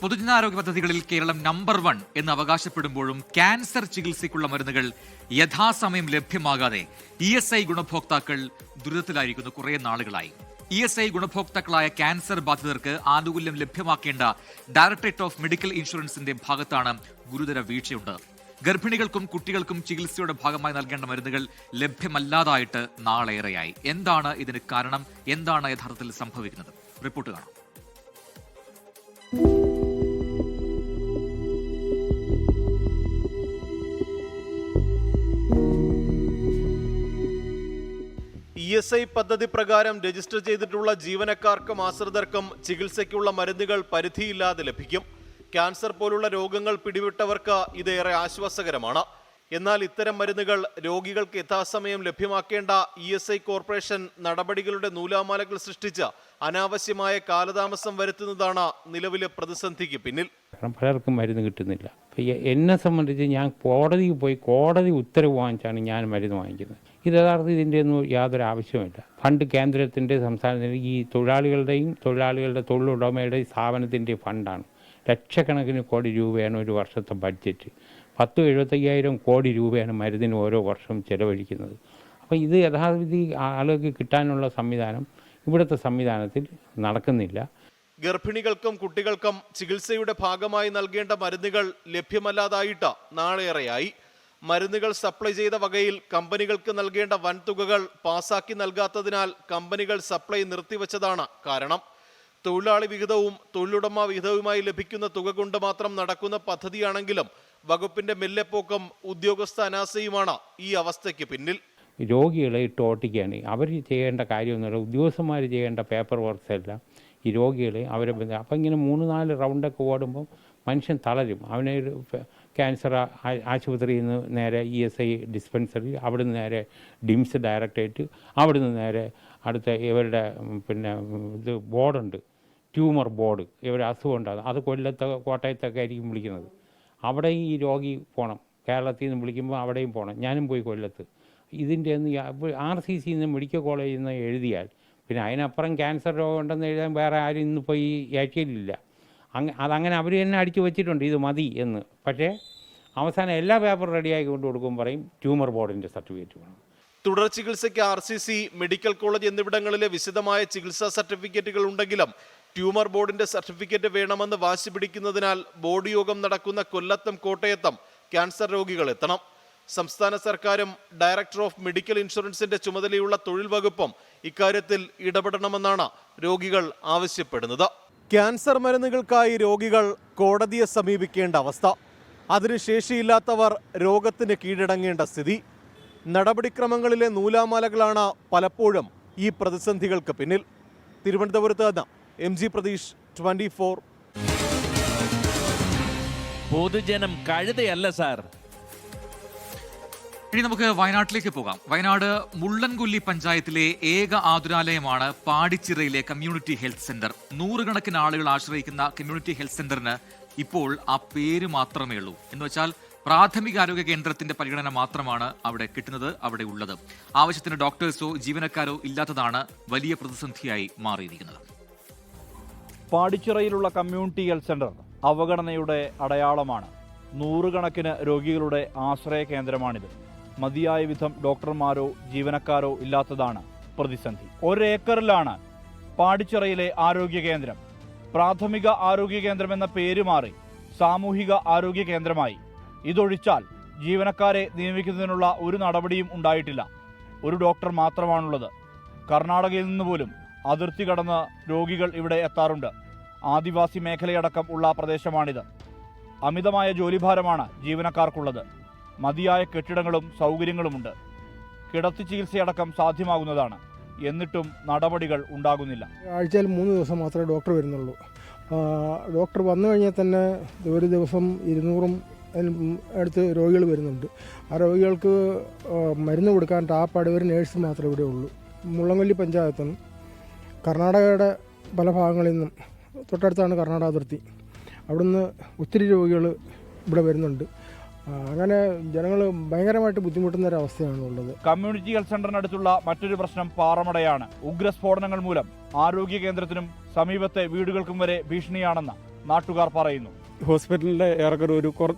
പൊതുജനാരോഗ്യ പദ്ധതികളിൽ കേരളം നമ്പർ 1 എന്ന് അവകാശപ്പെടുമ്പോഴും ക്യാൻസർ ചികിത്സയ്ക്കുള്ള മരുന്നുകൾ യഥാസമയം ലഭ്യമാകാതെ ESI ഗുണഭോക്താക്കൾ ദുരിതത്തിലായിരിക്കുന്നു കുറേ നാളുകളായി. ESI ഗുണഭോക്താക്കളായ ക്യാൻസർ ബാധിതർക്ക് ആനുകൂല്യം ലഭ്യമാക്കേണ്ട ഡയറക്ടറേറ്റ് ഓഫ് മെഡിക്കൽ ഇൻഷുറൻസിന്റെ ഭാഗത്താണ് ഗുരുതര വീഴ്ചയുണ്ട്. ഗർഭിണികൾക്കും കുട്ടികൾക്കും ചികിത്സയുടെ ഭാഗമായി നൽകേണ്ട മരുന്നുകൾ ലഭ്യമല്ലാതായിട്ട് നാളേറെയായി. എന്താണ് ഇതിന് കാരണം? എന്താണ് യഥാർത്ഥത്തിൽ സംഭവിക്കുന്നത്? റിപ്പോർട്ട് കാണാം. ESI പദ്ധതി പ്രകാരം രജിസ്റ്റർ ചെയ്തിട്ടുള്ള ജീവനക്കാർക്കും ആശ്രിതർക്കും ചികിത്സയ്ക്കുള്ള മരുന്നുകൾ പരിധിയില്ലാതെ ലഭിക്കും. ക്യാൻസർ പോലുള്ള രോഗങ്ങൾ പിടിവിട്ടവർക്ക് ഇതേറെ ആശ്വാസകരമാണ്. എന്നാൽ ഇത്തരം മരുന്നുകൾ രോഗികൾക്ക് യഥാസമയം ലഭ്യമാക്കേണ്ട ESI കോർപ്പറേഷൻ നടപടികളുടെ നൂലാമാലകൾ സൃഷ്ടിച്ച് അനാവശ്യമായ കാലതാമസം വരുത്തുന്നതാണ് നിലവിലെ പ്രതിസന്ധിക്ക് പിന്നിൽ. പലർക്കും മരുന്ന് കിട്ടുന്നില്ല. എന്നെ സംബന്ധിച്ച് ഞാൻ കോടതിയിൽ പോയി കോടതി ഉത്തരവ് വാങ്ങിച്ചാണ് ഞാൻ മരുന്ന് വാങ്ങിക്കുന്നത്. ഇത് യഥാർത്ഥത്തിൽ ഇതിൻ്റെ ഒന്നും യാതൊരു ആവശ്യമില്ല. ഫണ്ട് കേന്ദ്രത്തിൻ്റെ സംസ്ഥാനത്തിൻ്റെ ഈ തൊഴിലാളികളുടെ തൊഴിലുടമയുടെയും സ്ഥാപനത്തിൻ്റെ ഫണ്ടാണ്. ലക്ഷക്കണക്കിന് കോടി രൂപയാണ് ഒരു വർഷത്തെ ബഡ്ജറ്റ്. 10-75,000 കോടി രൂപയാണ് മരുന്നിന് ഓരോ വർഷവും ചെലവഴിക്കുന്നത്. അപ്പോൾ ഇത് യഥാർത്ഥത്തിൽ ആളുകൾക്ക് കിട്ടാനുള്ള സംവിധാനം ഇവിടുത്തെ സംവിധാനത്തിൽ നടക്കുന്നില്ല. ഗർഭിണികൾക്കും കുട്ടികൾക്കും ചികിത്സയുടെ ഭാഗമായി നൽകേണ്ട മരുന്നുകൾ ലഭ്യമല്ലാതായിട്ട് നാളേറെയായി. മരുന്നുകൾ സപ്ലൈ ചെയ്ത വകയിൽ കമ്പനികൾക്ക് നൽകേണ്ട വൻതുകകൾ പാസാക്കി നൽകാത്തതിനാൽ കമ്പനികൾ സപ്ലൈ നിർത്തിവെച്ചതാണ് കാരണം. തൊഴിലാളി വിഹിതവും തൊഴിലുടമ വിഹിതവുമായി ലഭിക്കുന്ന തുക കൊണ്ട് മാത്രം നടക്കുന്ന പദ്ധതിയാണെങ്കിലും വകുപ്പിന്റെ മെല്ലെപ്പോക്കും ഉദ്യോഗസ്ഥ അനാസയുമാണ് ഈ അവസ്ഥയ്ക്ക് പിന്നിൽ. രോഗികളെ ഇട്ട് ഓട്ടിക്കുകയാണ്. അവർ ചെയ്യേണ്ട കാര്യമൊന്നുമില്ല. ഉദ്യോഗസ്ഥന്മാർ ചെയ്യേണ്ട പേപ്പർ വർക്ക്സ് എല്ലാം ഈ രോഗികളെ അവരെ അപ്പം ഇങ്ങനെ 3-4 റൗണ്ടൊക്കെ ഓടുമ്പോൾ മനുഷ്യൻ തളരും. അവനെ ക്യാൻസർ ആശുപത്രിയിൽ നിന്ന് നേരെ ESI ഡിസ്പെൻസറി, അവിടുന്ന് നേരെ ഡിംസ് ഡയറക്ടറേറ്റ്, അവിടുന്ന് നേരെ അടുത്ത ഇവരുടെ ഇത് ബോർഡുണ്ട്, ട്യൂമർ ബോർഡ്. ഇവരുടെ അസുഖം ഉണ്ടാകും. അത് കോട്ടയത്തൊക്കെ ആയിരിക്കും വിളിക്കുന്നത്. അവിടെ ഈ രോഗി പോകണം. കേരളത്തിൽ നിന്ന് വിളിക്കുമ്പോൾ അവിടെയും പോകണം. ഞാനും പോയി കൊല്ലത്ത്. ഇതിൻ്റെ ഒന്ന് RCC മെഡിക്കൽ കോളേജിൽ നിന്ന് എഴുതിയാൽ പിന്നെ അതിനപ്പുറം ക്യാൻസർ രോഗം ഉണ്ടെന്ന് എഴുതാൻ വേറെ ആരും ഇന്നിപ്പോൾ ഈ ഏഷ്യയിലില്ല. അതങ്ങനെ അവർ തന്നെ അടിച്ചു വെച്ചിട്ടുണ്ട് ഇത് മതി എന്ന്. പക്ഷേ അവസാനം എല്ലാ പേപ്പറും റെഡിയാക്കി കൊണ്ട് കൊടുക്കും, പറയും ട്യൂമർ ബോർഡിൻ്റെ സർട്ടിഫിക്കറ്റ് വേണം. തുടർ ചികിത്സയ്ക്ക് RCC, മെഡിക്കൽ കോളേജ് എന്നിവിടങ്ങളിലെ വിശദമായ ചികിത്സാ സർട്ടിഫിക്കറ്റുകൾ ഉണ്ടെങ്കിലും ട്യൂമർ ബോർഡിന്റെ സർട്ടിഫിക്കറ്റ് വേണമെന്ന് വാശി പിടിക്കുന്നതിനാൽ ബോർഡ് യോഗം നടക്കുന്ന കൊല്ലത്തും കോട്ടയത്തും ക്യാൻസർ രോഗികൾ എത്തണം. സംസ്ഥാന സർക്കാരും ഡയറക്ടർ ഓഫ് മെഡിക്കൽ ഇൻഷുറൻസിന്റെ ചുമതലയുള്ള തൊഴിൽ വകുപ്പും ഇക്കാര്യത്തിൽ ഇടപെടണമെന്നാണ് രോഗികൾ ആവശ്യപ്പെടുന്നത്. ക്യാൻസർ മരുന്നുകൾക്കായി രോഗികൾ കോടതിയെ സമീപിക്കേണ്ട അവസ്ഥ. അതിന് ശേഷിയില്ലാത്തവർ രോഗത്തിന് കീഴടങ്ങേണ്ട സ്ഥിതി. നടപടിക്രമങ്ങളിലെ നൂലാമാലകളാണ് പലപ്പോഴും ഈ പ്രതിസന്ധികൾക്ക് പിന്നിൽ. തിരുവനന്തപുരത്ത് നിന്ന് MG പ്രതീഷ്, 24. പൊതുജനം കഴുതയല്ല സാർ. ഇനി നമുക്ക് വയനാട്ടിലേക്ക് പോകാം. വയനാട് മുള്ളൻകൊല്ലി പഞ്ചായത്തിലെ ഏക ആതുരാലയമാണ് പാടിച്ചിറയിലെ കമ്മ്യൂണിറ്റി ഹെൽത്ത് സെന്റർ. 100 കണക്കിന് ആളുകൾ ആശ്രയിക്കുന്ന കമ്മ്യൂണിറ്റി ഹെൽത്ത് സെന്ററിന് ഇപ്പോൾ ആ പേര് മാത്രമേ ഉള്ളൂ. എന്ന് വെച്ചാൽ പ്രാഥമിക ആരോഗ്യ കേന്ദ്രത്തിന്റെ പരിഗണന മാത്രമാണ് അവിടെ കിട്ടുന്നത്, അവിടെ ഉള്ളത്. ആവശ്യത്തിന് ഡോക്ടേഴ്സോ ജീവനക്കാരോ ഇല്ലാത്തതാണ് വലിയ പ്രതിസന്ധിയായി മാറിയിരിക്കുന്നത്. പാടിച്ചിറയിലുള്ള കമ്മ്യൂണിറ്റി ഹെൽത്ത് സെന്റർ അവഗണനയുടെ അടയാളമാണ്. 100 കണക്കിന് രോഗികളുടെ ആശ്രയ കേന്ദ്രമാണിത്. മതിയായ വിധം ഡോക്ടർമാരോ ജീവനക്കാരോ ഇല്ലാത്തതാണ് പ്രതിസന്ധി. 1 ഏക്കറിലാണ് പാടിച്ചിറയിലെ ആരോഗ്യ കേന്ദ്രം. പ്രാഥമിക ആരോഗ്യ കേന്ദ്രം എന്ന പേര് മാറി സാമൂഹിക ആരോഗ്യ കേന്ദ്രമായി. ഇതൊഴിച്ചാൽ ജീവനക്കാരെ നിയമിക്കുന്നതിനുള്ള ഒരു നടപടിയും ഉണ്ടായിട്ടില്ല. ഒരു ഡോക്ടർ മാത്രമാണുള്ളത്. കർണാടകയിൽ നിന്ന് പോലും അതിർത്തി കടന്ന് രോഗികൾ ഇവിടെ എത്താറുണ്ട്. ആദിവാസി മേഖലയടക്കം ഉള്ള പ്രദേശമാണിത്. അമിതമായ ജോലിഭാരമാണ് ജീവനക്കാർക്കുള്ളത്. മതിയായ കെട്ടിടങ്ങളും സൗകര്യങ്ങളുമുണ്ട്. കിടത്തി ചികിത്സയടക്കം സാധ്യമാകുന്നതാണ്. എന്നിട്ടും നടപടികൾ ഉണ്ടാകുന്നില്ല. ആഴ്ചയിൽ 3 ദിവസം മാത്രമേ ഡോക്ടർ വരുന്നുള്ളൂ. ഡോക്ടർ വന്നു കഴിഞ്ഞാൽ തന്നെ ഒരു ദിവസം 200 അടുത്ത് രോഗികൾ വരുന്നുണ്ട്. ആ രോഗികൾക്ക് മരുന്ന് കൊടുക്കാൻ ടാപ്പാട് ഒരു നേഴ്സ് മാത്രമേ ഇവിടെ ഉള്ളൂ. മുള്ളൻകൊല്ലി പഞ്ചായത്തും കർണാടകയുടെ പല ഭാഗങ്ങളിൽ നിന്നും, തൊട്ടടുത്താണ് കർണാടക അതിർത്തി, അവിടുന്ന് ഒത്തിരി രോഗികൾ ഇവിടെ വരുന്നുണ്ട്. അങ്ങനെ ജനങ്ങൾ ഭയങ്കരമായിട്ട് ബുദ്ധിമുട്ടുന്ന ഒരു അവസ്ഥയാണുള്ളത്. കമ്മ്യൂണിറ്റി ഹെൽത്ത് സെന്ററിനടുത്തുള്ള മറ്റൊരു പ്രശ്നം പാറമടയാണ്. ഉഗ്രസ്ഫോടനങ്ങൾ മൂലം ആരോഗ്യ കേന്ദ്രത്തിനും സമീപത്തെ വീടുകൾക്കും വരെ ഭീഷണിയാണെന്ന് നാട്ടുകാർ പറയുന്നു. ഹോസ്പിറ്റലിൻ്റെ ഏറെക്കുറെ ഒരു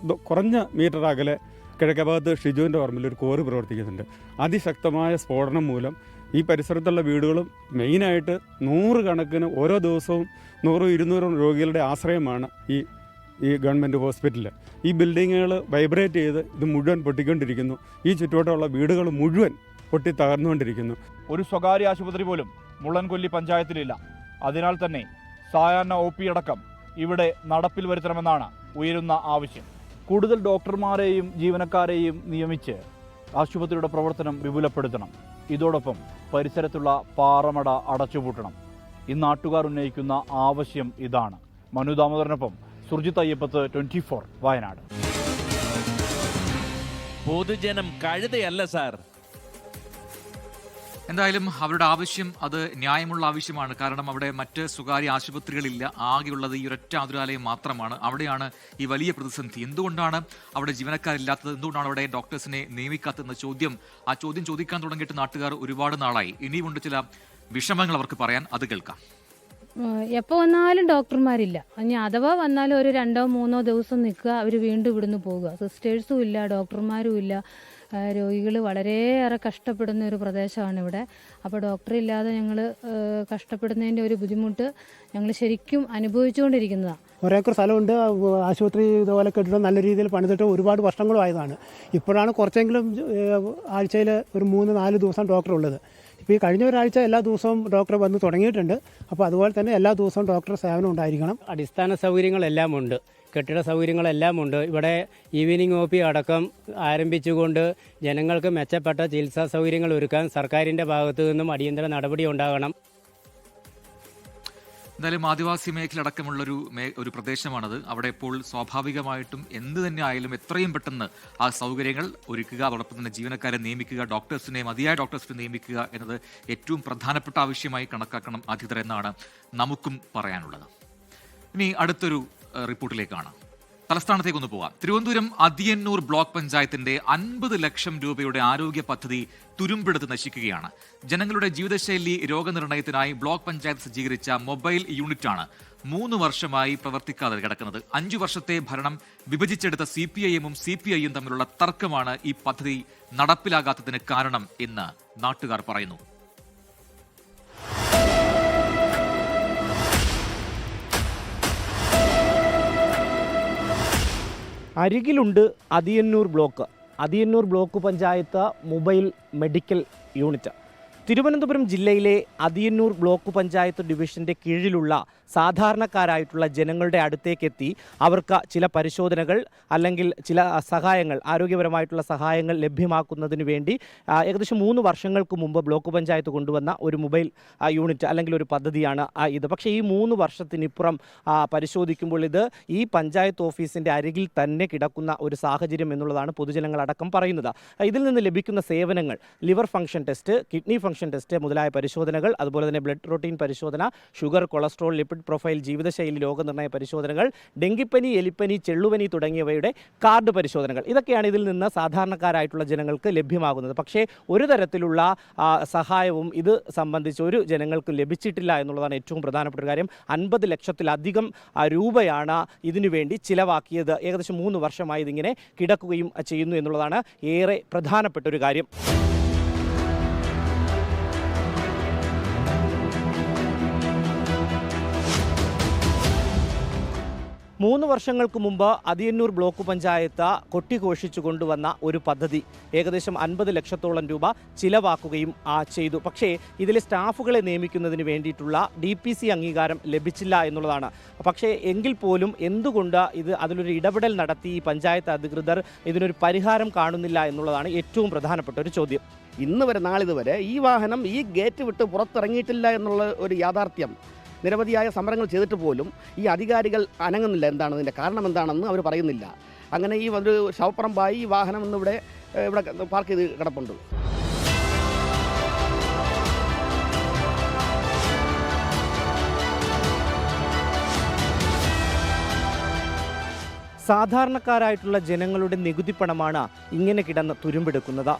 കുറഞ്ഞ മീറ്റർ അകലെ കിഴക്കഭാഗത്ത് ഷിജുവിൻ്റെ പറമ്പിൽ ഒരു കോറി പ്രവർത്തിക്കുന്നുണ്ട്. അതിശക്തമായ സ്ഫോടനം മൂലം ഈ പരിസരത്തുള്ള വീടുകളും മെയിനായിട്ട് 100 കണക്കിന് ഓരോ ദിവസവും 100-200 രോഗികളുടെ ആശ്രയമാണ് ഈ ഗവൺമെൻറ് ഹോസ്പിറ്റലിൽ. ഈ ബിൽഡിങ്ങുകൾ വൈബ്രേറ്റ് ചെയ്ത് ഇത് മുഴുവൻ പൊട്ടിക്കൊണ്ടിരിക്കുന്നു. ഈ ചുറ്റുവട്ടമുള്ള വീടുകൾ മുഴുവൻ പൊട്ടി തകർന്നുകൊണ്ടിരിക്കുന്നു. ഒരു സ്വകാര്യ ആശുപത്രി പോലും മുള്ളൻകൊല്ലി പഞ്ചായത്തിലില്ല. അതിനാൽ തന്നെ സായാഹ്ന OP അടക്കം ഇവിടെ നടപ്പിൽ വരുത്തണമെന്നാണ് ഉയരുന്ന ആവശ്യം. കൂടുതൽ ഡോക്ടർമാരെയും ജീവനക്കാരെയും നിയമിച്ച് ആശുപത്രിയുടെ പ്രവർത്തനം വിപുലപ്പെടുത്തണം. ഇതോടൊപ്പം പരിസരത്തുള്ള പാറമട അടച്ചുപൂട്ടണം. ഈ നാട്ടുകാർ ഉന്നയിക്കുന്ന ആവശ്യം ഇതാണ്. മനു ദാമോദരനൊപ്പം സുർജിത് അയ്യപ്പത്ത്, 24 വയനാട്. പൊതുജനം കഴുതയല്ല സാർ. എന്തായാലും അവരുടെ ആവശ്യം അത് ന്യായമുള്ള ആവശ്യമാണ്. കാരണം അവിടെ മറ്റ് സ്വകാര്യ ആശുപത്രികളില്ല, ആകെയുള്ളത് ഈ ഒരൊറ്റ ആതുരാലയം മാത്രമാണ്. അവിടെയാണ് ഈ വലിയ പ്രതിസന്ധി. എന്തുകൊണ്ടാണ് അവിടെ ജീവനക്കാരില്ലാത്തത്, എന്തുകൊണ്ടാണ് അവിടെ ഡോക്ടേഴ്സിനെ നിയമിക്കാത്തതെന്ന ചോദ്യം ചോദിക്കാൻ തുടങ്ങിയിട്ട് നാട്ടുകാർ ഒരുപാട് നാളായി. ഇനിയുമുണ്ട് ചില വിഷമങ്ങൾ അവർക്ക് പറയാൻ, അത് കേൾക്കാം. എപ്പോൾ വന്നാലും ഡോക്ടർമാരില്ല. ഇനി അഥവാ വന്നാലും ഒരു 2-3 ദിവസം നിൽക്കുക, അവർ വീണ്ടും ഇവിടുന്ന് പോകുക. സിസ്റ്റേഴ്സും ഇല്ല, ഡോക്ടർമാരും ഇല്ല. രോഗികൾ വളരെയേറെ കഷ്ടപ്പെടുന്ന ഒരു പ്രദേശമാണ് ഇവിടെ. അപ്പോൾ ഡോക്ടറില്ലാതെ ഞങ്ങൾ കഷ്ടപ്പെടുന്നതിൻ്റെ ഒരു ബുദ്ധിമുട്ട് ഞങ്ങൾ ശരിക്കും അനുഭവിച്ചുകൊണ്ടിരിക്കുന്നതാണ്. ഒരേക്കർ സ്ഥലമുണ്ട്, ആശുപത്രി ഇതുപോലെ കെട്ടിടം നല്ല രീതിയിൽ പണിതിട്ട് ഒരുപാട് വർഷങ്ങളും ആയതാണ്. ഇപ്പോഴാണ് കുറച്ചെങ്കിലും ആഴ്ചയിൽ ഒരു 3-4 ദിവസം ഡോക്ടർ ഉള്ളത്. ഇപ്പോൾ ഈ കഴിഞ്ഞ ഒരാഴ്ച എല്ലാ ദിവസവും ഡോക്ടർ വന്ന് തുടങ്ങിയിട്ടുണ്ട്. അപ്പോൾ അതുപോലെ തന്നെ എല്ലാ ദിവസവും ഡോക്ടർ സേവനം ഉണ്ടായിരിക്കണം. അടിസ്ഥാന സൗകര്യങ്ങളെല്ലാം ഉണ്ട്, കെട്ടിട സൗകര്യങ്ങളെല്ലാം ഉണ്ട്. ഇവിടെ ഈവനിങ് OP അടക്കം ആരംഭിച്ചുകൊണ്ട് ജനങ്ങൾക്ക് മെച്ചപ്പെട്ട ചികിത്സാ സൗകര്യങ്ങൾ ഒരുക്കാൻ സർക്കാരിൻ്റെ ഭാഗത്തു നിന്നും അടിയന്തര നടപടി ഉണ്ടാകണം. എന്തായാലും ആദിവാസി മേഖല അടക്കമുള്ളൊരു പ്രദേശമാണത്. അവിടെ ഇപ്പോൾ സ്വാഭാവികമായിട്ടും എന്ത് തന്നെ ആയാലും എത്രയും പെട്ടെന്ന് ആ സൗകര്യങ്ങൾ ഒരുക്കുക, അതോടൊപ്പം തന്നെ ജീവനക്കാരെ നിയമിക്കുക, മതിയായ ഡോക്ടേഴ്സിനെ നിയമിക്കുക എന്നത് ഏറ്റവും പ്രധാനപ്പെട്ട ആവശ്യമായി കണക്കാക്കണം അധികൃതർ എന്നാണ് നമുക്കും പറയാനുള്ളത്. ഇനി അടുത്തൊരു റിപ്പോർട്ടിലേക്കാണ്. തലസ്ഥാനത്തേക്കൊന്ന് പോകാം. തിരുവനന്തപുരം അതിയന്നൂർ ബ്ലോക്ക് പഞ്ചായത്തിന്റെ 50 ലക്ഷം രൂപയുടെ ആരോഗ്യ പദ്ധതി തുരുമ്പെടുത്ത് നശിക്കുകയാണ്. ജനങ്ങളുടെ ജീവിതശൈലി രോഗനിർണയത്തിനായി ബ്ലോക്ക് പഞ്ചായത്ത് സജ്ജീകരിച്ച മൊബൈൽ യൂണിറ്റാണ് 3 വർഷമായി പ്രവർത്തിക്കാതെ കിടക്കുന്നത്. 5 വർഷത്തെ ഭരണം വിഭജിച്ചെടുത്ത CPIM-ഉം CPI-യും തമ്മിലുള്ള തർക്കമാണ് ഈ പദ്ധതി നടപ്പിലാകാത്തതിന് കാരണം എന്ന് നാട്ടുകാർ പറയുന്നു. അരികിലുണ്ട് Athiyannur block panchayat mobile medical unit. Thiruvananthapuram ജില്ലയിലെ അതിയന്നൂർ ബ്ലോക്ക് പഞ്ചായത്ത് ഡിവിഷൻ്റെ കീഴിലുള്ള സാധാരണക്കാരായിട്ടുള്ള ജനങ്ങളുടെ അടുത്തേക്കെത്തി അവർക്ക് ചില പരിശോധനകൾ അല്ലെങ്കിൽ ചില സഹായങ്ങൾ, ആരോഗ്യപരമായിട്ടുള്ള സഹായങ്ങൾ ലഭ്യമാക്കുന്നതിന് വേണ്ടി ഏകദേശം 3 വർഷങ്ങൾക്ക് മുമ്പ് ബ്ലോക്ക് പഞ്ചായത്ത് കൊണ്ടുവന്ന ഒരു മൊബൈൽ യൂണിറ്റ് അല്ലെങ്കിൽ ഒരു പദ്ധതിയാണ് ഇത്. പക്ഷേ ഈ 3 വർഷത്തിനിപ്പുറം പരിശോധിക്കുമ്പോൾ ഇത് ഈ പഞ്ചായത്ത് ഓഫീസിൻ്റെ അരികിൽ തന്നെ കിടക്കുന്ന ഒരു സാഹചര്യം എന്നുള്ളതാണ് പൊതുജനങ്ങളടക്കം പറയുന്നത്. ഇതിൽ നിന്ന് ലഭിക്കുന്ന സേവനങ്ങൾ liver function test, kidney function test മുതലായ പരിശോധനകൾ, അതുപോലെ തന്നെ ബ്ലഡ് റൊട്ടീൻ പരിശോധന, ഷുഗർ, കൊളസ്ട്രോൾ, ലിപ്പിഡ് പ്രൊഫൈൽ, ജീവിതശൈലി രോഗനിർണയ പരിശോധനകൾ, ഡെങ്കിപ്പനി, എലിപ്പനി, ചെള്ളുപനി തുടങ്ങിയവയുടെ കാർഡ് പരിശോധനകൾ, ഇതൊക്കെയാണ് ഇതിൽ നിന്ന് സാധാരണക്കാരായിട്ടുള്ള ജനങ്ങൾക്ക് ലഭ്യമാകുന്നത്. പക്ഷേ ഒരു തരത്തിലുള്ള സഹായവും ഇത് സംബന്ധിച്ച് ഒരു ജനങ്ങൾക്ക് ലഭിച്ചിട്ടില്ല എന്നുള്ളതാണ് ഏറ്റവും പ്രധാനപ്പെട്ട ഒരു കാര്യം. 50 ലക്ഷത്തിലധികം രൂപയാണ് ഇതിനുവേണ്ടി ചിലവാക്കിയത്. ഏകദേശം 3 വർഷമായി ഇതിങ്ങനെ കിടക്കുകയും ചെയ്യുന്നു എന്നുള്ളതാണ് ഏറെ പ്രധാനപ്പെട്ട ഒരു കാര്യം. 3 വർഷങ്ങൾക്ക് മുമ്പ് അതിയന്നൂർ ബ്ലോക്ക് പഞ്ചായത്ത് കൊട്ടിഘോഷിച്ചു കൊണ്ടുവന്ന ഒരു പദ്ധതി ഏകദേശം 50 ലക്ഷത്തോളം രൂപ ചിലവാക്കുകയും ചെയ്തു. പക്ഷേ ഇതിലെ സ്റ്റാഫുകളെ നിയമിക്കുന്നതിന് വേണ്ടിയിട്ടുള്ള DPC അംഗീകാരം ലഭിച്ചില്ല എന്നുള്ളതാണ്. പക്ഷേ എങ്കിൽ പോലും എന്തുകൊണ്ട് അതിലൊരു ഇടപെടൽ നടത്തി ഈ പഞ്ചായത്ത് അധികൃതർ ഇതിനൊരു പരിഹാരം കാണുന്നില്ല എന്നുള്ളതാണ് ഏറ്റവും പ്രധാനപ്പെട്ട ഒരു ചോദ്യം. ഇന്ന് വരെ നാളിതുവരെ ഈ വാഹനം ഈ ഗേറ്റ് വിട്ട് പുറത്തിറങ്ങിയിട്ടില്ല എന്നുള്ള ഒരു യാഥാർത്ഥ്യം, നിരവധിയായ സമരങ്ങൾ ചെയ്തിട്ട് പോലും ഈ അധികാരികൾ അനങ്ങുന്നില്ല. എന്താണ് ഇതിൻ്റെ കാരണം എന്താണെന്ന് അവർ പറയുന്നില്ല. അങ്ങനെ ഈ ഒരു ശവപ്പറമ്പായി ഈ വാഹനം ഇന്നിവിടെ പാർക്ക് ചെയ്ത് കിടപ്പുണ്ട്. സാധാരണക്കാരായിട്ടുള്ള ജനങ്ങളുടെ നികുതിപ്പണമാണ് ഇങ്ങനെ കിടന്ന് തുരുമ്പെടുക്കുന്നത്.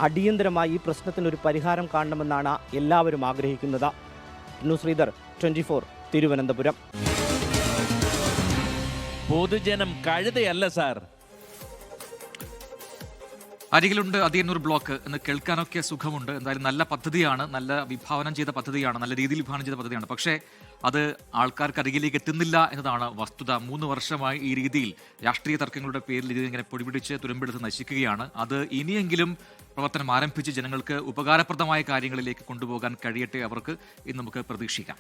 അടിയന്തരമായി ഈ പ്രശ്നത്തിനൊരു പരിഹാരം കാണണമെന്നാണ് എല്ലാവരും ആഗ്രഹിക്കുന്നത്. News reader 24 Thiruvananthapuram. പൊതുജനം കഴുതയല്ല സാർ. അരികിലുണ്ട് അതിയന്നൂർ ബ്ലോക്ക് എന്ന് കേൾക്കാനൊക്കെ സുഖമുണ്ട്. എന്തായാലും നല്ല പദ്ധതിയാണ്, നല്ല വിഭാവനം ചെയ്ത പദ്ധതിയാണ്, നല്ല രീതിയിൽ വിഭാവനം ചെയ്ത പദ്ധതിയാണ്. പക്ഷേ അത് ആൾക്കാർക്ക് അരികിലേക്ക് എത്തുന്നില്ല എന്നതാണ് വസ്തുത. 3 വർഷമായി ഈ രീതിയിൽ രാഷ്ട്രീയ തർക്കങ്ങളുടെ പേരിൽ ഇത് ഇങ്ങനെ പൊടിപിടിച്ച് തുരുമ്പെടുത്ത് നശിക്കുകയാണ്. അത് ഇനിയെങ്കിലും പ്രവർത്തനം ആരംഭിച്ച് ജനങ്ങൾക്ക് ഉപകാരപ്രദമായ കാര്യങ്ങളിലേക്ക് കൊണ്ടുപോകാൻ കഴിയട്ടെ അവർക്ക് എന്ന് നമുക്ക് പ്രതീക്ഷിക്കാം.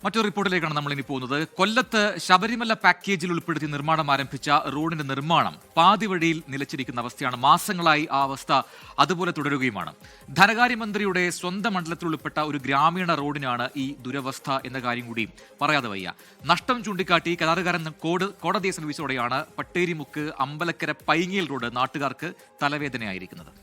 മറ്റൊരു റിപ്പോർട്ടിലേക്കാണ് നമ്മൾ ഇനി പോകുന്നത്. കൊല്ലത്ത് ശബരിമല പാക്കേജിൽ ഉൾപ്പെടുത്തി നിർമ്മാണം ആരംഭിച്ച റോഡിന്റെ നിർമ്മാണം പാതി വഴിയിൽ നിലച്ചിരിക്കുന്ന അവസ്ഥയാണ്. മാസങ്ങളായി ആ അവസ്ഥ അതുപോലെ തുടരുകയുമാണ്. ധനകാര്യമന്ത്രിയുടെ സ്വന്തം മണ്ഡലത്തിൽ ഉൾപ്പെട്ട ഒരു ഗ്രാമീണ റോഡിനാണ് ഈ ദുരവസ്ഥ എന്ന കാര്യം കൂടി പറയാതെ വയ്യ. നഷ്ടം ചൂണ്ടിക്കാട്ടി കരാറുകാരൻ കോടതിയെ സമീപിച്ചതോടെയാണ് പട്ടേരിമുക്ക് അമ്പലക്കര പൈങ്ങയിൽ റോഡ് നാട്ടുകാർക്ക് തലവേദനയായിരിക്കുന്നത്.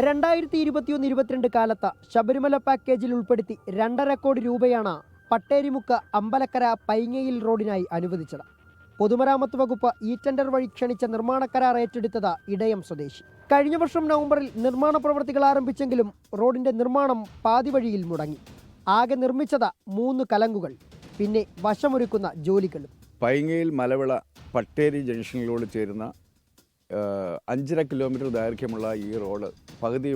രണ്ടായിരത്തി 2021-22 കാലത്ത് ശബരിമല പാക്കേജിൽ ഉൾപ്പെടുത്തി 2.5 കോടി രൂപയാണ് പട്ടേരിമുക്ക് അമ്പലക്കര പൈങ്ങയിൽ റോഡിനായി അനുവദിച്ചത്. പൊതുമരാമത്ത് വകുപ്പ് ഈ ടെൻഡർ വഴി ക്ഷണിച്ച നിർമ്മാണ കരാർ ഏറ്റെടുത്തത് ഇടയം സ്വദേശി. കഴിഞ്ഞ വർഷം നവംബറിൽ നിർമ്മാണ പ്രവൃത്തികൾ ആരംഭിച്ചെങ്കിലും റോഡിന്റെ നിർമ്മാണം പാതി വഴിയിൽ മുടങ്ങി. ആകെ നിർമ്മിച്ചത് 3 കലങ്കുകൾ, പിന്നെ വശമൊരുക്കുന്ന ജോലികളും. പൈങ്ങയിൽ മലവിള പട്ടേരി ജംഗ്ഷനിലോട് ചേരുന്ന 5.5 കിലോമീറ്റർ ദൈർഘ്യമുള്ള ഈ റോഡ് പകുതി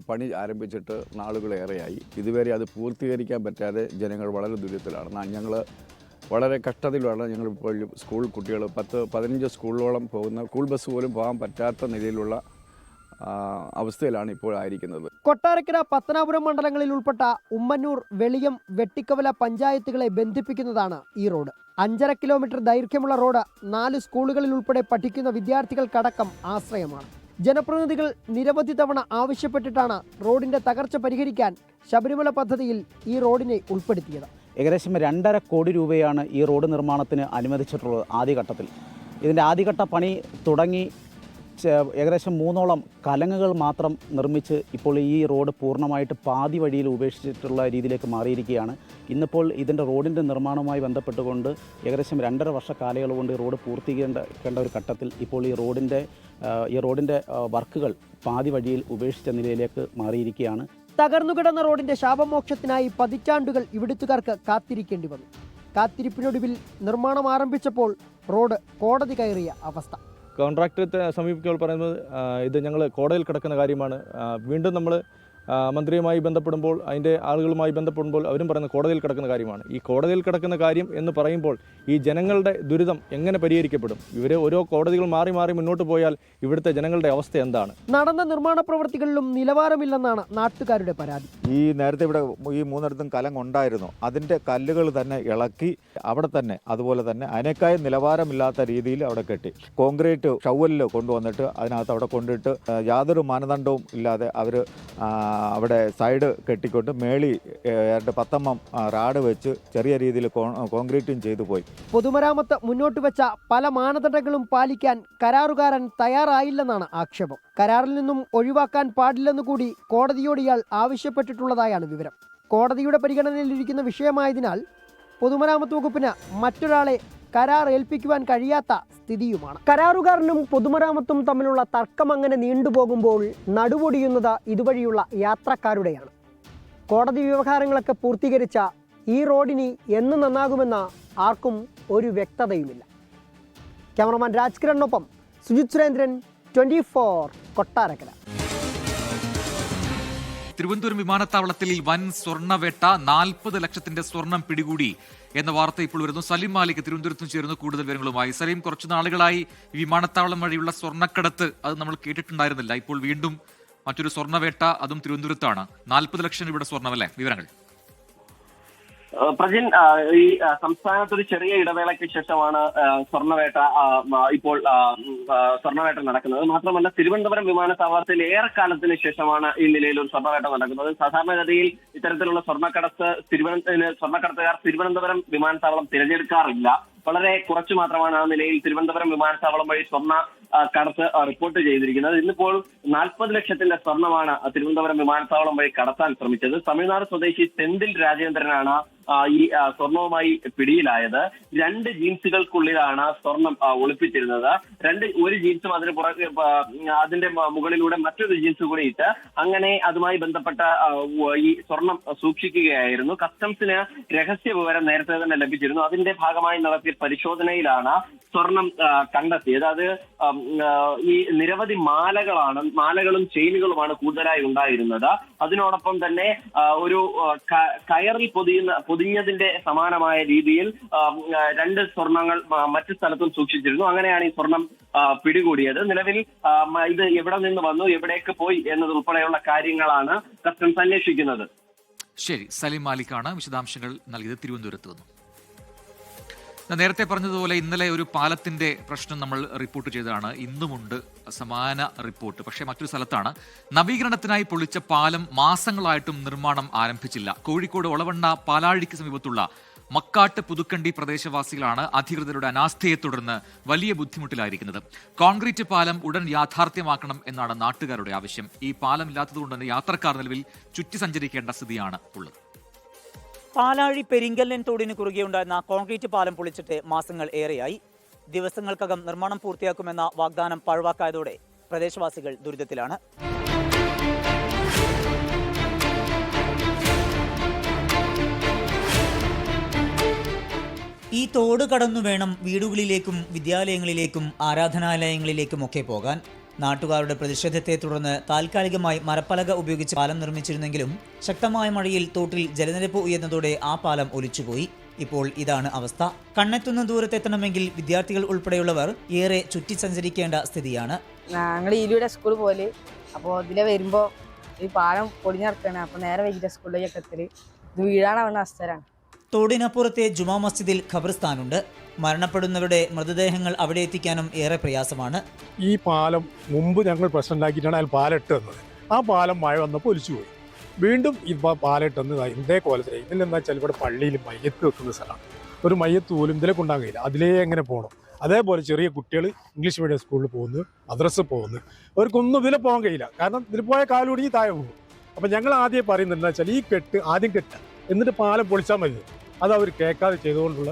പണി ആരംഭിച്ചിട്ട് നാളുകളേറെയായി. ഇതുവരെ അത് പൂർത്തീകരിക്കാൻ പറ്റാതെ ജനങ്ങൾ വളരെ ദുരിതത്തിലാണ്. ഞങ്ങൾ വളരെ കഷ്ടതയിലാണ്. ഞങ്ങളിപ്പോൾ സ്കൂൾ കുട്ടികൾ 10-15 സ്കൂളിലോളം പോകുന്ന സ്കൂൾ ബസ് പോലും പോകാൻ പറ്റാത്ത നിലയിലുള്ള അവസ്ഥയിലാണ് ഇപ്പോൾ ആയിരിക്കുന്നത്. കൊട്ടാരക്കര, പത്തനാപുരം മണ്ഡലങ്ങളിൽ ഉൾപ്പെട്ട ഉമ്മന്നൂർ, വെളിയം, വെട്ടിക്കവല പഞ്ചായത്തുകളെ ബന്ധിപ്പിക്കുന്നതാണ് ഈ റോഡ്. 5.5 കിലോമീറ്റർ ദൈർഘ്യമുള്ള റോഡ് 4 സ്കൂളുകളിൽ ഉൾപ്പെടെ പഠിക്കുന്ന വിദ്യാർത്ഥികൾക്കടക്കം ആശ്രയമാണ്. ജനപ്രതിനിധികൾ നിരവധി തവണ ആവശ്യപ്പെട്ടിട്ടാണ് റോഡിന്റെ തകർച്ച പരിഹരിക്കാൻ ശബരിമല പദ്ധതിയിൽ ഈ റോഡിനെ ഉൾപ്പെടുത്തിയത്. ഏകദേശം 2.5 കോടി രൂപയാണ് ഈ റോഡ് നിർമ്മാണത്തിന് അനുവദിച്ചിട്ടുള്ളത് ആദ്യഘട്ടത്തിൽ. ഇതിൻ്റെ ആദ്യഘട്ട പണി തുടങ്ങി ഏകദേശം 3ഓളം കലങ്ങുകൾ മാത്രം നിർമ്മിച്ച് ഇപ്പോൾ ഈ റോഡ് പൂർണ്ണമായിട്ട് പാതി വഴിയിൽ ഉപേക്ഷിച്ചിട്ടുള്ള രീതിയിലേക്ക് മാറിയിരിക്കുകയാണ്. ഇന്നിപ്പോൾ ഇതിൻ്റെ റോഡിൻ്റെ നിർമ്മാണവുമായി ബന്ധപ്പെട്ടുകൊണ്ട് ഏകദേശം 2.5 വർഷ കാലയളവ് കൊണ്ട് ഈ റോഡ് പൂർത്തീകരിക്കേണ്ട ഒരു ഘട്ടത്തിൽ ഇപ്പോൾ ഈ റോഡിൻ്റെ വർക്കുകൾ പാതി വഴിയിൽ ഉപേക്ഷിച്ച നിലയിലേക്ക് മാറിയിരിക്കുകയാണ്. തകർന്നുകിടന്ന റോഡിന്റെ ശാപമോക്ഷത്തിനായി പതിറ്റാണ്ടുകൾ ഇവിടുത്തുകാർക്ക് കാത്തിരിക്കേണ്ടി വന്നു. കാത്തിരിപ്പിനൊടുവിൽ നിർമ്മാണം ആരംഭിച്ചപ്പോൾ റോഡ് കോടതി കയറിയ അവസ്ഥ. കോൺട്രാക്ടറെ സമീപിക്കുമ്പോൾ പറയുന്നത് ഇത് ഞങ്ങൾ കോടതിയിൽ കിടക്കുന്ന കാര്യമാണ്. വീണ്ടും നമ്മൾ മന്ത്രിയുമായി ബന്ധപ്പെടുമ്പോൾ, അതിൻ്റെ ആളുകളുമായി ബന്ധപ്പെടുമ്പോൾ അവരും പറയുന്നത് കോടതിയിൽ കിടക്കുന്ന കാര്യമാണ്. ഈ കോടതിയിൽ കിടക്കുന്ന കാര്യം എന്ന് പറയുമ്പോൾ ഈ ജനങ്ങളുടെ ദുരിതം എങ്ങനെ പരിഹരിക്കപ്പെടും? ഇവർ ഓരോ കോടതികൾ മാറി മാറി മുന്നോട്ട് പോയാൽ ഇവിടുത്തെ ജനങ്ങളുടെ അവസ്ഥ എന്താണ്? നടന്ന നിർമ്മാണ പ്രവൃത്തികളിലും നിലവാരമില്ലെന്നാണ് നാട്ടുകാരുടെ പരാതി. ഈ നേരത്തെ ഇവിടെ ഈ 3ഇടത്തും കലങ്ങുണ്ടായിരുന്നു. അതിൻ്റെ കല്ലുകൾ തന്നെ ഇളക്കി അവിടെ തന്നെ അതുപോലെ തന്നെ അതിനേക്കാൾ നിലവാരമില്ലാത്ത രീതിയിൽ അവിടെ കെട്ടി കോൺക്രീറ്റ് ഷവലിൽ കൊണ്ടുവന്നിട്ട് അതിനകത്ത് അവിടെ കൊണ്ടിട്ട് യാതൊരു മാനദണ്ഡവും ഇല്ലാതെ അവർ അവിടെ സൈഡ് കെട്ടിക്കൊണ്ട് മേളി 10 റാഡ് വെച്ച് ചെറിയ രീതിയിൽ കോൺക്രീറ്റും ചെയ്തു പോയി. പൊതുമരാമത്ത് മുന്നോട്ട് വെച്ച പല മാനദണ്ഡങ്ങളും പാലിക്കാൻ കരാറുകാരൻ തയ്യാറായില്ലെന്നാണ് ആക്ഷേപം. കരാറിൽ നിന്നും ഒഴിവാക്കാൻ പാടില്ലെന്നു കൂടി കോടതിയോട് ഇയാൾ ആവശ്യപ്പെട്ടിട്ടുള്ളതായാണ് വിവരം. കോടതിയുടെ പരിഗണനയിലിരിക്കുന്ന വിഷയമായതിനാൽ പൊതുമരാമത്ത് വകുപ്പിന് മറ്റൊരാളെ കരാർ ഏൽപ്പിക്കുവാൻ കഴിയാത്ത സ്ഥിതിയുമാണ്. കരാറുകാരനും പൊതുമരാമത്തും തമ്മിലുള്ള തർക്കം അങ്ങനെ നീണ്ടുപോകുമ്പോൾ നടുവൊടിയുന്നത് ഇതുവഴിയുള്ള യാത്രക്കാരുടെയാണ്. കോടതി വ്യവഹാരങ്ങളൊക്കെ പൂർത്തീകരിച്ച ഈ റോഡിനി എന്ന് നന്നാകുമെന്ന ആർക്കും ഒരു വ്യക്തതയുമില്ല. ക്യാമറമാൻ രാജ്കിരണിനൊപ്പം സുജിത് സുരേന്ദ്രൻ, 24 കൊട്ടാരക്കര. തിരുവനന്തപുരം വിമാനത്താവളത്തിൽ വൻ സ്വർണ്ണവേട്ട, 40 ലക്ഷത്തിന്റെ സ്വർണം പിടികൂടി എന്ന വാർത്ത ഇപ്പോൾ വരുന്നു. സലീം മാലിക് തിരുവനന്തപുരത്തും ചേർന്ന് കൂടുതൽ വിവരങ്ങളുമായി. സലീം, കുറച്ചു നാളുകളായി വിമാനത്താവളം വഴിയുള്ള സ്വർണ്ണക്കടത്ത് അത് നമ്മൾ കേട്ടിട്ടുണ്ടായിരുന്നില്ല. ഇപ്പോൾ വീണ്ടും മറ്റൊരു സ്വർണ്ണവേട്ട, അതും തിരുവനന്തപുരത്താണ്. 40 ലക്ഷം രൂപയുടെ സ്വർണ്ണമല്ലേ? വിവരങ്ങൾ. പ്രജിൻ, ഈ സംസ്ഥാനത്തൊരു ചെറിയ ഇടവേളയ്ക്ക് ശേഷമാണ് സ്വർണ്ണവേട്ട നടക്കുന്നത്. മാത്രമല്ല, തിരുവനന്തപുരം വിമാനത്താവളത്തിൽ ഏറെക്കാലത്തിന് ശേഷമാണ് ഈ നിലയിൽ ഒരു സ്വർണ്ണവേട്ട നടക്കുന്നത്. സാധാരണഗതിയിൽ ഇത്തരത്തിലുള്ള സ്വർണ്ണക്കടത്തുകാർ തിരുവനന്തപുരം വിമാനത്താവളം തിരഞ്ഞെടുക്കാറില്ല. വളരെ കുറച്ചു മാത്രമാണ് ആ നിലയിൽ തിരുവനന്തപുരം വിമാനത്താവളം വഴി സ്വർണ്ണ കടത്ത് റിപ്പോർട്ട് ചെയ്തിരിക്കുന്നത്. ഇന്നിപ്പോൾ 40 ലക്ഷത്തിന്റെ സ്വർണ്ണമാണ് തിരുവനന്തപുരം വിമാനത്താവളം വഴി കടത്താൻ ശ്രമിച്ചത്. തമിഴ്നാട് സ്വദേശി സെന്തിൽ രാജേന്ദ്രനാണ് ഈ സ്വർണവുമായി പിടിയിലായത്. 2 ജീൻസുകൾക്കുള്ളിലാണ് സ്വർണം ഒളിപ്പിച്ചിരുന്നത്. ഒരു ജീൻസും അതിന് പുറകെ അതിന്റെ മുകളിലൂടെ മറ്റൊരു ജീൻസ് കൂടി ഇട്ട് അങ്ങനെ അതുമായി ബന്ധപ്പെട്ട ഈ സ്വർണം സൂക്ഷിക്കുകയായിരുന്നു. കസ്റ്റംസിന് രഹസ്യ വിവരം നേരത്തെ തന്നെ ലഭിച്ചിരുന്നു. അതിന്റെ ഭാഗമായി നടത്തിയ പരിശോധനയിലാണ് സ്വർണം കണ്ടെത്തിയത്. അത് ഈ നിരവധി മാലകളും ചെയിനുകളുമാണ് കൂടുതലായി ഉണ്ടായിരുന്നത്. അതിനോടൊപ്പം തന്നെ ഒരു കയറിൽ പൊതിഞ്ഞതിന്റെ സമാനമായ രീതിയിൽ 2 സ്വർണങ്ങൾ മറ്റു സ്ഥലത്തും സൂക്ഷിച്ചിരുന്നു. അങ്ങനെയാണ് ഈ സ്വർണം പിടികൂടിയത്. നിലവിൽ ഇത് എവിടെ നിന്ന് വന്നു, എവിടേക്ക് പോയി എന്നതുൾപ്പെടെയുള്ള കാര്യങ്ങളാണ് കസ്റ്റംസ് അന്വേഷിക്കുന്നത്. ശരി, സലീം മാലിക്കാണ് വിശദാംശങ്ങൾ നൽകിയത് തിരുവനന്തപുരത്ത് നിന്ന്. നേരത്തെ പറഞ്ഞതുപോലെ ഇന്നലെ ഒരു പാലത്തിന്റെ പ്രശ്നം നമ്മൾ റിപ്പോർട്ട് ചെയ്തതാണ്. ഇന്നുമുണ്ട് സമാന റിപ്പോർട്ട്. പക്ഷേ മറ്റൊരു സ്ഥലത്താണ്. നവീകരണത്തിനായി പൊളിച്ച പാലം മാസങ്ങളായിട്ടും നിർമ്മാണം ആരംഭിച്ചില്ല. കോഴിക്കോട് ഒളവണ്ണ പാലാഴിക്ക് സമീപത്തുള്ള മക്കാട്ട് പുതുക്കണ്ടി പ്രദേശവാസികളാണ് അധികൃതരുടെ അനാസ്ഥയെ തുടർന്ന് വലിയ ബുദ്ധിമുട്ടിലായിരിക്കുന്നത്. കോൺക്രീറ്റ് പാലം ഉടൻ യാഥാർത്ഥ്യമാക്കണം എന്നാണ് നാട്ടുകാരുടെ ആവശ്യം. ഈ പാലം ഇല്ലാത്തതുകൊണ്ട് തന്നെ യാത്രക്കാർ നിലവിൽ ചുറ്റി സഞ്ചരിക്കേണ്ട സ്ഥിതിയാണ് ഉള്ളത്. പാലാഴി പെരിങ്കല്ലൻ തോടിന് കുറുകെ ഉണ്ടായിരുന്ന കോൺക്രീറ്റ് പാലം പൊളിച്ചിട്ട് മാസങ്ങൾ ഏറെയായി. ദിവസങ്ങൾക്കകം നിർമ്മാണം പൂർത്തിയാക്കുമെന്ന വാഗ്ദാനം പാഴ്വാക്കായതോടെ പ്രദേശവാസികൾ ദുരിതത്തിലാണ്. ഈ തോട് കടന്നു വേണം വീടുകളിലേക്കും വിദ്യാലയങ്ങളിലേക്കും ആരാധനാലയങ്ങളിലേക്കുമൊക്കെ പോകാൻ. നാട്ടുകാരുടെ പ്രതിഷേധത്തെ തുടർന്ന് താൽക്കാലികമായി മരപ്പലക ഉപയോഗിച്ച് പാലം നിർമ്മിച്ചിരുന്നെങ്കിലും ശക്തമായ മഴയിൽ തോട്ടിൽ ജലനിരപ്പ് ഉയർന്നതോടെ ആ പാലം ഒലിച്ചുപോയി. ഇപ്പോൾ ഇതാണ് അവസ്ഥ. കണ്ണെത്തുന്ന ദൂരത്തെത്തണമെങ്കിൽ വിദ്യാർത്ഥികൾ ഉൾപ്പെടെയുള്ളവർ ഏറെ ചുറ്റി സഞ്ചരിക്കേണ്ട സ്ഥിതിയാണ്. ഞങ്ങൾ ഇതിലൂടെ സ്കൂൾ പോലെ അപ്പോൾ ഇതിലെ വരുമ്പോൾ ഈ പാലം പൊടിഞ്ഞിറക്കാണ്. അപ്പോൾ നേരെ വൈകിട്ട് സ്കൂളിലേക്ക് എത്തല് ഇത് വീഴാനാവുന്ന അവസ്ഥയാണ്. തോടിനപ്പുറത്തെ ജുമാ മസ്ജിദിൽ ഖബർസ്ഥാനുണ്ട്. മരണപ്പെടുന്നവരുടെ മൃതദേഹങ്ങൾ അവിടെ എത്തിക്കാനും ഏറെ പ്രയാസമാണ്. ഈ പാലം മുമ്പ് ഞങ്ങൾ പ്രശ്നം ഉണ്ടാക്കിയിട്ടാണ് അതിൽ പാലിട്ട് തന്നത്. ആ പാലം മഴ വന്നപ്പോൾ ഒലിച്ചുപോയി. വീണ്ടും ഇപ്പോൾ പാലിട്ടെന്ന് ഇതേ കോലത്തിലായി. ഇതിലെന്താ വെച്ചാൽ ഇവിടെ പള്ളിയിൽ മയ്യത്ത് വെക്കുന്ന സ്ഥലമാണ്. ഒരു മയ്യത്ത് പോലും ഇതിലെ കൊണ്ടാൻ കഴിയില്ല. അതിലേ എങ്ങനെ പോകണം. അതേപോലെ ചെറിയ കുട്ടികൾ ഇംഗ്ലീഷ് മീഡിയം സ്കൂളിൽ പോകുന്നു, മദ്രസ പോകുന്നു. അവർക്കൊന്നും ഇതിലെ പോകാൻ കഴിയില്ല. കാരണം ഇതിൽ പോയ കാലുടിഞ്ഞ് താഴെ പോകും. അപ്പം ഞങ്ങൾ ആദ്യം പറയുന്നത് എന്താ വെച്ചാൽ ഈ കെട്ട് ആദ്യം കെട്ടുക, എന്നിട്ട് പാലം പൊളിച്ചാൽ മതി. അത് അവർ കേൾക്കാതെ ചെയ്തുകൊണ്ടുള്ള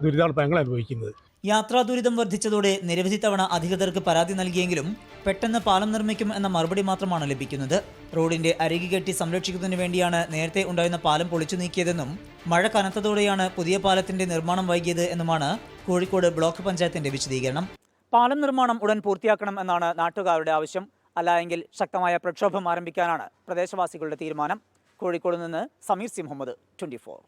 ദുരിതമാണ് ഞങ്ങൾ അനുഭവിക്കുന്നത്. യാത്രാ ദുരിതം വർദ്ധിച്ചതോടെ നിരവധി തവണ അധികൃതർക്ക് പരാതി നൽകിയെങ്കിലും പെട്ടെന്ന് പാലം നിർമ്മിക്കും എന്ന മറുപടി മാത്രമാണ് ലഭിക്കുന്നത്. റോഡിന്റെ അരികു കെട്ടി സംരക്ഷിക്കുന്നതിന് വേണ്ടിയാണ് നേരത്തെ ഉണ്ടായിരുന്ന പാലം പൊളിച്ചു നീക്കിയതെന്നും മഴ കനത്തതോടെയാണ് പുതിയ പാലത്തിന്റെ നിർമ്മാണം വൈകിയത് എന്നുമാണ് കോഴിക്കോട് ബ്ലോക്ക് പഞ്ചായത്തിന്റെ വിശദീകരണം. പാലം നിർമ്മാണം ഉടൻ പൂർത്തിയാക്കണം എന്നാണ് നാട്ടുകാരുടെ ആവശ്യം. അല്ലായെങ്കിൽ ശക്തമായ പ്രക്ഷോഭം ആരംഭിക്കാനാണ് പ്രദേശവാസികളുടെ തീരുമാനം. കോഴിക്കോട് നിന്ന് സമീർ സി മുഹമ്മദ്, 24.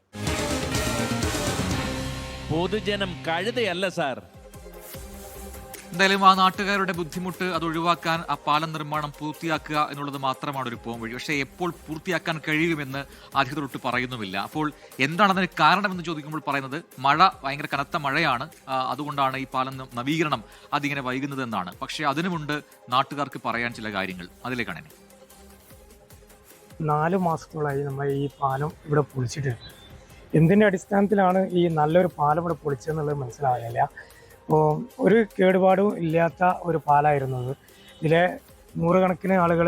പൊതുജനം കഴുതയല്ല സാർ. എന്തായാലും ആ നാട്ടുകാരുടെ ബുദ്ധിമുട്ട് അത് ഒഴിവാക്കാൻ ആ പാലം നിർമ്മാണം പൂർത്തിയാക്കുക എന്നുള്ളത് മാത്രമാണ് ഒരു പോം വഴി. പക്ഷേ എപ്പോൾ പൂർത്തിയാക്കാൻ കഴിയുമെന്ന് അധികൃതരൊട്ട് പറയുന്നുമില്ല. അപ്പോൾ എന്താണ് അതിന് കാരണമെന്ന് ചോദിക്കുമ്പോൾ പറയുന്നത് മഴ, ഭയങ്കര കനത്ത മഴയാണ്, അതുകൊണ്ടാണ് ഈ പാലം നവീകരണം അതിങ്ങനെ വൈകുന്നത് എന്നാണ്. പക്ഷേ അതിനുമുണ്ട് നാട്ടുകാർക്ക് പറയാൻ ചില കാര്യങ്ങൾ. അതിലേക്കാണ് 4 മാസത്തോളായി നമ്മൾ ഈ പാലം ഇവിടെ പൊളിച്ചിട്ടുണ്ട്. എന്തിൻ്റെ അടിസ്ഥാനത്തിലാണ് ഈ നല്ലൊരു പാലം ഇവിടെ പൊളിച്ചതെന്നുള്ളത് മനസ്സിലാവില്ല. അപ്പോൾ ഒരു കേടുപാടും ഇല്ലാത്ത ഒരു പാലമായിരുന്നത്. ഇതിലെ നൂറുകണക്കിന് ആളുകൾ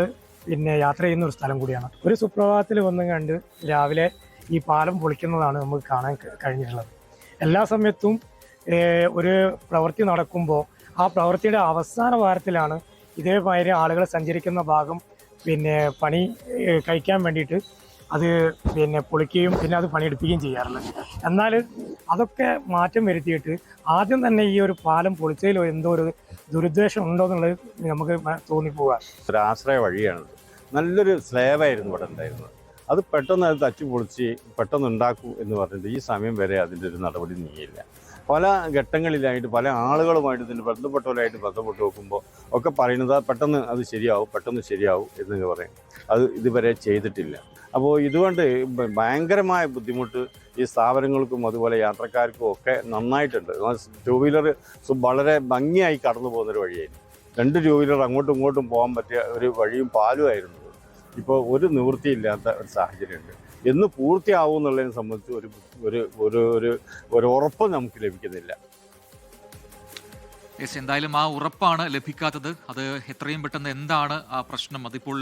യാത്ര ചെയ്യുന്ന ഒരു സ്ഥലം കൂടിയാണ്. ഒരു സുപ്രഭാതത്തിൽ വന്ന് കണ്ട് രാവിലെ ഈ പാലം പൊളിക്കുന്നതാണ് നമുക്ക് കാണാൻ കഴിഞ്ഞിട്ടുള്ളത്. എല്ലാ സമയത്തും ഒരു പ്രവൃത്തി നടക്കുമ്പോൾ ആ പ്രവൃത്തിയുടെ അവസാന വാരത്തിലാണ് ഇതേമാതിരി ആളുകൾ സഞ്ചരിക്കുന്ന ഭാഗം പണി കഴിക്കാൻ വേണ്ടിയിട്ട് അത് പൊളിക്കുകയും പിന്നെ അത് പണിയെടുപ്പിക്കുകയും ചെയ്യാറുള്ളത്. എന്നാൽ അതൊക്കെ മാറ്റം വരുത്തിയിട്ട് ആദ്യം തന്നെ ഈ ഒരു പാലം പൊളിച്ചതിലോ എന്തോ ഒരു ദുരുദ്ദേശം ഉണ്ടോ എന്നുള്ളത് നമുക്ക് തോന്നിപ്പോവുക. ഒരു ആശ്രയ വഴിയാണത്. നല്ലൊരു സ്ലേവായിരുന്നു ഇവിടെ ഉണ്ടായിരുന്നത്. അത് പെട്ടെന്ന് അത് തച്ചു പൊളിച്ച് പെട്ടെന്ന് ഉണ്ടാക്കൂ എന്ന് പറഞ്ഞിട്ട് ഈ സമയം വരെ അതിൻ്റെ ഒരു നടപടി നീങ്ങിയില്ല. പല ഘട്ടങ്ങളിലായിട്ട് പല ആളുകളുമായിട്ട് ഇതിന് ബന്ധപ്പെട്ടവരായിട്ട് ബന്ധപ്പെട്ട് നോക്കുമ്പോൾ ഒക്കെ പറയുന്നത് പെട്ടെന്ന് അത് ശരിയാവും എന്നൊക്കെ പറയും. അത് ഇതുവരെ ചെയ്തിട്ടില്ല. അപ്പോൾ ഇതുകൊണ്ട് ഭയങ്കരമായ ബുദ്ധിമുട്ട് ഈ സ്ഥാപനങ്ങൾക്കും അതുപോലെ യാത്രക്കാർക്കും ഒക്കെ നന്നായിട്ടുണ്ട്. 2 വീലർ വളരെ ഭംഗിയായി കടന്നു പോകുന്നൊരു വഴിയായിരുന്നു. 2 2 വീലർ അങ്ങോട്ടും ഇങ്ങോട്ടും പോകാൻ പറ്റിയ ഒരു വഴിയും പാലുമായിരുന്നു. ഇപ്പോൾ ഒരു നിവൃത്തിയില്ലാത്ത ഒരു സാഹചര്യമുണ്ട്. എന്ന് പൂർത്തിയാവും എന്നുള്ളതിനെ സംബന്ധിച്ച് ഒരു ഉറപ്പ് നമുക്ക് ലഭിക്കുന്നില്ല. യെസ്, എന്തായാലും ആ ഉറപ്പാണ് ലഭിക്കാത്തത്. അത് എത്രയും പെട്ടെന്ന് എന്താണ് ആ പ്രശ്നം? അതിപ്പോൾ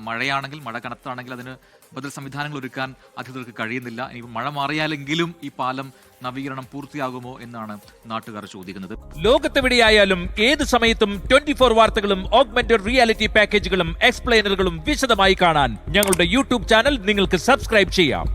മഴയാണെങ്കിൽ, മഴ കനത്താണെങ്കിൽ അതിന് ബദൽ സംവിധാനങ്ങൾ ഒരുക്കാൻ അധികൃതർക്ക് കഴിയുന്നില്ല. ഇനി മഴ മാറിയാലെങ്കിലും ഈ പാലം നവീകരണം പൂർത്തിയാകുമോ എന്നാണ് നാട്ടുകാർ ചോദിക്കുന്നത്. ലോകത്തെവിടെയായാലും ഏത് സമയത്തും 24 വാർത്തകളും ഓഗ്മെന്റഡ് റിയാലിറ്റി പാക്കേജുകളും എക്സ്പ്ലെയിനറുകളും വിശദമായി കാണാൻ ഞങ്ങളുടെ യൂട്യൂബ് ചാനൽ നിങ്ങൾക്ക് സബ്സ്ക്രൈബ് ചെയ്യാം.